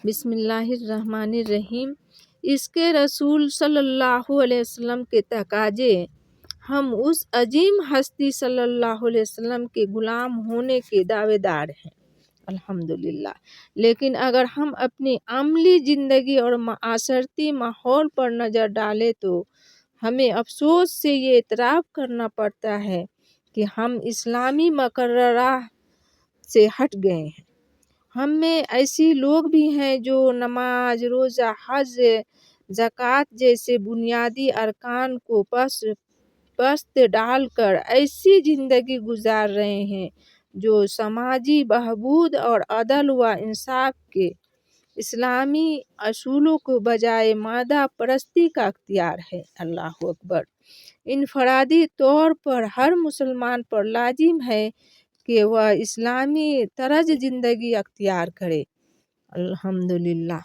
بسم اللہ الرحمن الرحیم۔ اس کے رسول صلی اللہ علیہ وسلم کے تقاضے، ہم اس عظیم ہستی صلی اللہ علیہ وسلم کے غلام ہونے کے دعوے دار ہیں، الحمدللہ۔ لیکن اگر ہم اپنی عملی زندگی اور معاشرتی ماحول پر نظر ڈالیں تو ہمیں افسوس سے یہ اعتراف کرنا پڑتا ہے کہ ہم اسلامی مقررات سے ہٹ گئے ہیں۔ ہم میں ایسی لوگ بھی ہیں جو نماز، روزہ، حج، زکوٰۃ جیسے بنیادی ارکان کو پست ڈال کر ایسی زندگی گزار رہے ہیں جو سماجی بہبود اور عدل و انصاف کے اسلامی اصولوں کو بجائے مادہ پرستی کا اختیار ہے۔ اللہ اکبر۔ انفرادی طور پر ہر مسلمان پر لازم ہے کہ وہ اسلامی طرز زندگی اختیار کرے، الحمدللہ۔